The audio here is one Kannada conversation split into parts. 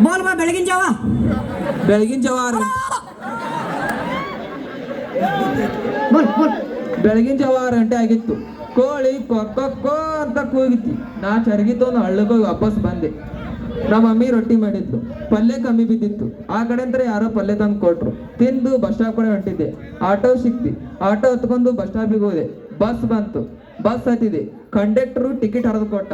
ಬೋಲ್ ಬಾ ಬೆಳಗಿನ ಜಾವ. ಬೆಳಗಿನ ಜಾವ ಬೆಳಗಿನ ಜಾವ 6 ಗಂಟೆ ಆಗಿತ್ತು. ಕೋಳಿ ಕೊಕ್ಕೋ ಅಂತ ಕೂಗಿತಿ. ನಾ ಚರಗಿತ್ತೊಂದು ಹಳ್ಳಕ್ಕೋಗಿ ವಾಪಸ್ ಬಂದೆ. ನಮ್ಮ ಮಮ್ಮಿ ರೊಟ್ಟಿ ಮಾಡಿದ್ಲು. ಪಲ್ಯ ಕಮ್ಮಿ ಬಿದ್ದಿತ್ತು. ಆ ಕಡೆ ಅಂದ್ರೆ ಯಾರೋ ಪಲ್ಯ ತಂದು ಕೊಟ್ರು. ತಿಂದು ಬಸ್ ಸ್ಟಾಪ್ ಕಡೆ ಹೊಂಟಿದ್ದೆ. ಆಟೋ ಸಿಕ್ತಿ. ಆಟೋ ಹತ್ಕೊಂಡು ಬಸ್ ಸ್ಟಾಪಿಗೆ ಹೋದೆ. ಬಸ್ ಬಂತು. ಬಸ್ ಹತ್ತಿದೆ. ಕಂಡಕ್ಟರು ಟಿಕೆಟ್ ಹರಿದು ಕೊಟ್ಟ.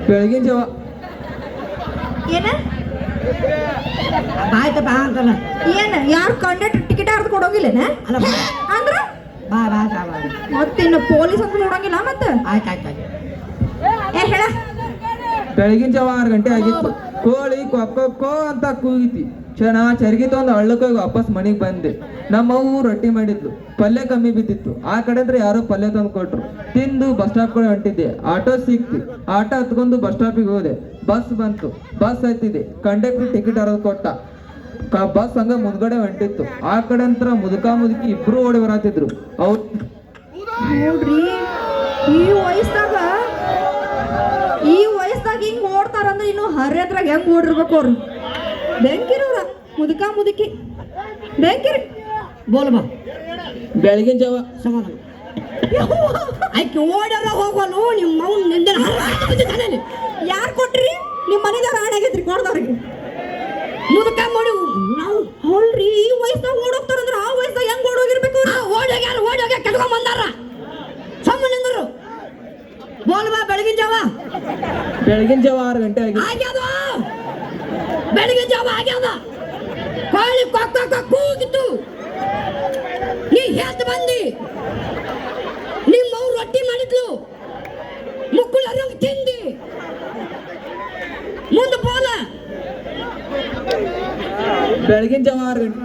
ಬೆಳಗಿನ ಜಾವ ಏನ ಆಯ್ತಪ್ಪ ಅಂತಲ್ಲ. ಏನ ಯಾರು ಕಂಡಕ್ಟರ್ ಟಿಕೆಟ್ ಹರಿದು ಕೊಡೋಂಗಿಲ್ಲನ ಅಂದ್ರ ಬಾ ಬಾ ಬಾ ಮತ್ತಿನ್ನು ಪೊಲೀಸ್ ಅಂತ ನೋಡಂಗಿಲ್ಲ ಮತ್ತೆ. ಆಯ್ತು ಏ ಹೇಳ. ಬೆಳಗಿನ ಜಾವ 6 ಗಂಟೆ ಆಗಿತ್ತು. ಕೋಳಿ ಕೊಕ್ಕೋ ಅಂತ ಕೂಗಿತಿ. ನಾ ಚರಗಿತ್ತೊಂದು ಹಳ್ಳಕ್ಕೋಗಿ ವಾಪಸ್ ಮನೆಗೆ ಬಂದೆ. ನಮ್ಮವ್ವು ರೊಟ್ಟಿ ಮಾಡಿದ್ಲು. ಪಲ್ಯ ಕಮ್ಮಿ ಬಿದ್ದಿತ್ತು. ಆ ಕಡೆ ಅಂದ್ರೆ ಯಾರೋ ಪಲ್ಯ ತಂದು ಕೊಟ್ರು. ತಿಂದು ಬಸ್ ಸ್ಟಾಪ್ ಕಡೆ ಹೊಂಟಿದ್ದೆ. ಆಟೋ ಸಿಕ್ತಿ. ಆಟೋ ಹತ್ಕೊಂಡು ಬಸ್ ಸ್ಟಾಪಿಗೆ ಹೋದೆ. ಬಸ್ ಬಂತು. ಬಸ್ ಹತ್ತಿದೆ. ಕಂಡಕ್ಟರ್ ಟಿಕೆಟ್ ಹರಿದು ಕೊಟ್ಟ. ಬಸ್ ಹಂಗ ಮುಂದ್ಗಡೆ ಹೊಂಟಿತ್ತು. ಆ ಕಡೆ ಅಂತ ಮುದುಕಿ ಇಬ್ರು ಓಡಿ ಬರತ್ತಿದ್ರು. ಅವ್ರು ನೋಡ್ರಿ, ಈ ವಯಸ್ಸಾಗ ಹಿಂಗ್ ಓಡ್ತಾರಂದ್ರೆ ಇನ್ನು ಹರಿಯದ್ರಾಗ ಹೆಂಗ್ ಓಡಿರ್ಬೇಕು ಅವ್ರು. ಬೆಂಕಿರವ್ರ ಮುದುಕಿ ಬೆಂಕಿರಿ. ಬೋಲ್ ಬಾ ಬೆಳಗಿನ ಜಾವ ಸಮಾಧಾನ. ಆಯ್ಕೆ ಓಡ್ಯಾರ ಹೋಗೋನು ನಿಮ್ಮ ಅವ್ನು ನಿಂದನ ಯಾರು ಕೊಟ್ರಿ? ನಿಮ್ಮ ಮನೆದವ್ರ ಆಡಾಗೈತ್ರಿ ಕೊಡ್ದವ್ರಿಗೆ. ಮುದುಕ ಮಾಡಿ ನಾವು ಹೊಳ್ರಿ, ಈ ವಯಸ್ಸಾಗ ಓಡೋಗ್ತಾರಂದ್ರ ಆ ವಯಸ್ಸಾಗ ಹೆಂಗ್ ಓಡೋಗಿರ್ಬೇಕು? ಓಡೋಗ್ಯಾರ ಕಟ್ಕೊಂಡ್ ಬಂದಾರ. ಸಮ್ಮನಿಂದರು ಬೋಲ್ ಬಾ ಬೆಳಗಿನ ಜಾವ. ಬೆಳಗಿನ ಜಾವ 6 ಗಂಟೆ ಆಗ್ಯದ. ಬೆಳಗಿನ ಜಾವ ಆಗ್ಯದ. ಕೋಳಿ ಕೊಕ್ಕ ಕೂಗಿತ್ತು. ನೀ ಹೇಳ್ತ ಬಂದಿ. ನಿಮ್ಮ ಅವ್ರು ರೊಟ್ಟಿ ಮಾಡಿದ್ಲು. ಮುಕ್ಕುಳ ರಂಗ್ ತಿಂದಿ. ಮುಂದೆ ಬೋಲ. ಬೆಳಗಿನ ಜಾವ 6 ಗಂಟೆ.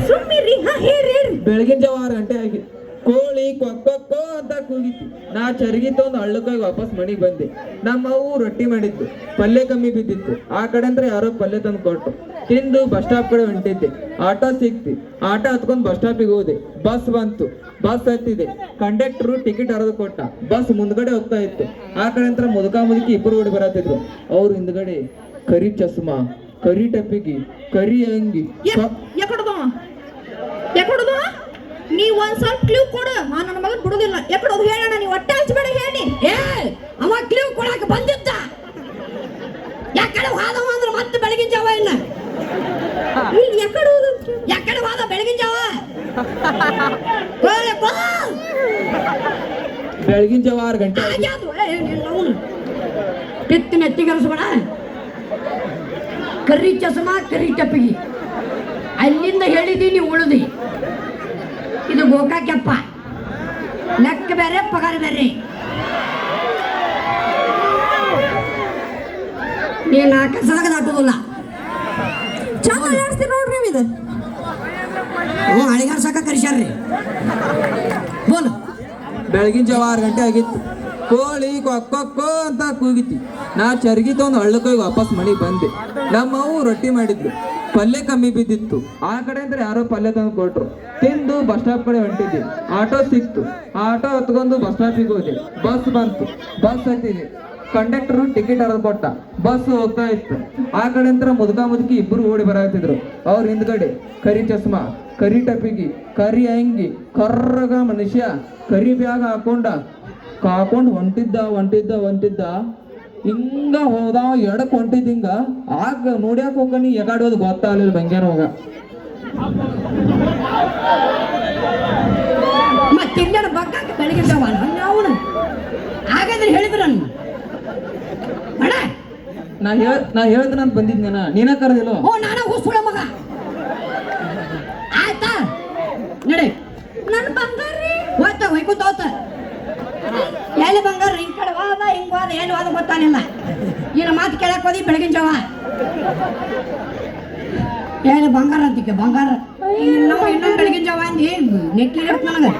ಸುಮ್ಮಿರಿ. ಹೇರಿ. ಬೆಳಗಿನ ಜಾವ 6 ಗಂಟೆ ಆಗಿ ಕೋಳಿ ಕೊಕ್ಕೋ ಅಂತ ಕೂಗಿತ್ತು. ನಾ ಚರಗಿತ್ತೊಂದು ಹಳ್ಳಕ್ಕೋಗಿ ವಾಪಸ್ ಮನೆಗೆ ಬಂದೆ. ನಮ್ಮವ್ವು ರೊಟ್ಟಿ ಮಾಡಿದ್ದು. ಪಲ್ಯ ಕಮ್ಮಿ ಬಿದ್ದಿತ್ತು. ಆ ಕಡೆ ಅಂದ್ರೆ ಯಾರೋ ಪಲ್ಯ ತಂದು ಕೊಟ್ಟು. ತಿಂದು ಬಸ್ ಸ್ಟಾಪ್ ಕಡೆ ಹೊಂಟಿದ್ದೆ. ಆಟೋ ಸಿಕ್ತಿ. ಆಟೋ ಹತ್ಕೊಂಡು ಬಸ್ ಸ್ಟಾಪಿಗೆ ಹೋದೆ. ಬಸ್ ಬಂತು. ಬಸ್ ಹತ್ತಿದೆ. ಕಂಡಕ್ಟರು ಟಿಕೆಟ್ ಹರಿದು ಕೊಟ್ಟ. ಬಸ್ ಮುಂದ್ಗಡೆ ಹೋಗ್ತಾ ಇತ್ತು. ಆ ಕಡೆ ಅಂತ ಮುದುಕಿ ಇಬ್ಬರು ಓಡಿ ಬರತ್ತಿದ್ರು. ಅವ್ರು ಹಿಂದ್ಗಡೆ ಕರಿ ಚಸ್ಮಾ, ಕರಿ ಟಪ್ಪಿಗಿ, ಕರಿ ಅಂಗಿ. ಯಾಕೊಡೋದು? ನೀವ್ ಒಂದ್ ಸ್ವಲ್ಪ ಕ್ಲೂ ಕೊಡು. ನನ್ನ ಮಗನ್ ಬಿಡುದಿಲ್ಲ. ಯಾಕೊಡೋದು ಹೇಳೋಣ. ನೀವು ಹೊಟ್ಟೆ ಹಚ್ಚಬೇಡ ಹೇಳಿ. ಅವ ಕ್ಲೂ ಕೊಡಾಕ ಬಂದಿದ್ದ. ಯಾಕಡೆ ಹೋದವ ಅಂದ್ರೆ ಮತ್ತೆ ಬೆಳಗಿನ ಜಾವ ಇಲ್ಲ. ಯಾಕಡೆ ಹೋದ ಬೆಳಗಿನ ಜಾವ. ಬೆಳಗಿನ ಜಾವ 6 ಗಂಟೆ ಕಿತ್ತಿನ ಎತ್ತಿಗರಿಸ್ಬೇಡ. ಕರಿ ಚಸ್ಮಾ, ಕರಿ ಟಪ್ಪಿಗಿ. ಅಲ್ಲಿಂದ ಹೇಳಿದೀನಿ ಉಳಿದಿ. ಇದು ಗೋಕಾಕ್ಯಪ್ಪ. ಲೆಕ್ಕ ಬೇರೆ, ಪಗಾರ ಬೇರೆ. ನೀನು ಕಸದಾಗ ದಾಟೋದಿಲ್ಲ. ಚಂದ ಆಡಿಸ್ತೀರಿ ನೋಡ್ರಿ ಇದು. ಅಳಿಗಾರ ಸಾಕ ಕರಿಸ್ಯಾರ್ರಿ. ಬೋಲ್. ಬೆಳಗಿನ ಜಾವ 6 ಗಂಟೆ ಆಗಿತ್ತು. ಕೋಳಿ ಕೊಕ್ಕೋ ಅಂತ ಕೂಗಿತಿ. ನಾ ಚರಗಿತ್ತೊಂದು ಹಳ್ಳಕ್ಕೋಗಿ ವಾಪಸ್ ಮನೆಗೆ ಬಂದೆ. ನಮ್ಮವ್ವು ರೊಟ್ಟಿ ಮಾಡಿದ್ಲು. ಪಲ್ಯ ಕಮ್ಮಿ ಬಿದ್ದಿತ್ತು. ಆ ಕಡೆ ಅಂದ್ರೆ ಯಾರೋ ಪಲ್ಯ ತಂದು ಕೊಟ್ರು. ತಿಂದು ಬಸ್ ಸ್ಟಾಪ್ ಕಡೆ ಹೊಂಟಿದ್ದೆ. ಆಟೋ ಸಿಕ್ತು. ಆಟೋ ಹತ್ಕೊಂಡು ಬಸ್ ಸ್ಟಾಪಿಗೆ ಹೋದೆ. ಬಸ್ ಬಂತು. ಬಸ್ ಹತ್ತಿದೆ. ಕಂಡಕ್ಟರು ಟಿಕೆಟ್ ಹರಿದು ಕೊಟ್ಟ. ಬಸ್ ಹೋಗ್ತಾ ಇತ್ತು. ಆ ಕಡೆ ಅಂತ ಮುದುಕಿ ಇಬ್ಬರು ಓಡಿ ಬರತ್ತಿದ್ರು. ಅವ್ರ ಹಿಂದ್ಗಡೆ ಕರಿ ಚಸ್ಮಾ, ಕರಿ ಟಪಿಗಿ, ಕರಿ ಅಂಗಿ, ಕರ್ರಗ ಮನುಷ್ಯ ಕರಿ ಬ್ಯಾಗ್ ಹಾಕೊಂಡು ಹೊಂಟಿದ್ದ. ಹಿಂಗ ಹೋದ. ಎಡಕ್ ಹೊಂಟಿದ್ದ. ಹಿಂಗ ಆಗ ನೋಡ್ಯಾಕ ಹೋಗನಿ ಎಗಾಡೋದು ಗೊತ್ತಾಗಲಿಲ್ಲ. ಬಂಗ್ಯಾರ ಹೋಗ ಮತ್ತಿನ್ನ ಬಗ್ಗಾಕ ಬೆಳಗಿನ ಜಾವ ಅವನು ಹಾಗಾದ್ರೆ ಹೇಳಿದ್ರು ಬೇಡ. ನಾ ಹೇಳ್ದನಂತ ಬಂದಿದ್ನೇನ, ನೀನ ಕರೆದಿಲ್ಲ. ನಾನ ಹುಸುಳ ಮಗ. ಆಯ್ತಾ ನಡಿ. ನನ್ನ ಬಂಗಾರಿ ಹೋಯ್ತ ಹೊಯ್ಕೂತ ಹೋತ. ಎಲ್ಲಿ ಬಂಗಾರ ಹಿಂಗ್ ಕಡೆ ವಾದ ಹಿಂಗ್ ವಾದ ಎಲ್ಲಿ ವಾದ ಗೊತ್ತಾನಿಲ್ಲ. ಈನ ಮಾತು ಕೇಳಕ್ ಹೋದಿ ಬೆಳಗಿನ ಜಾವ. ಎಲ್ಲಿ ಬಂಗಾರ ಅಂತಿಕೆ ಬಂಗಾರ. ಇನ್ನೊಂದು ಬೆಳಗಿನ ಜಾವ ಅಂದಿ ನೆಟ್ಲಿ ನನಗೆ.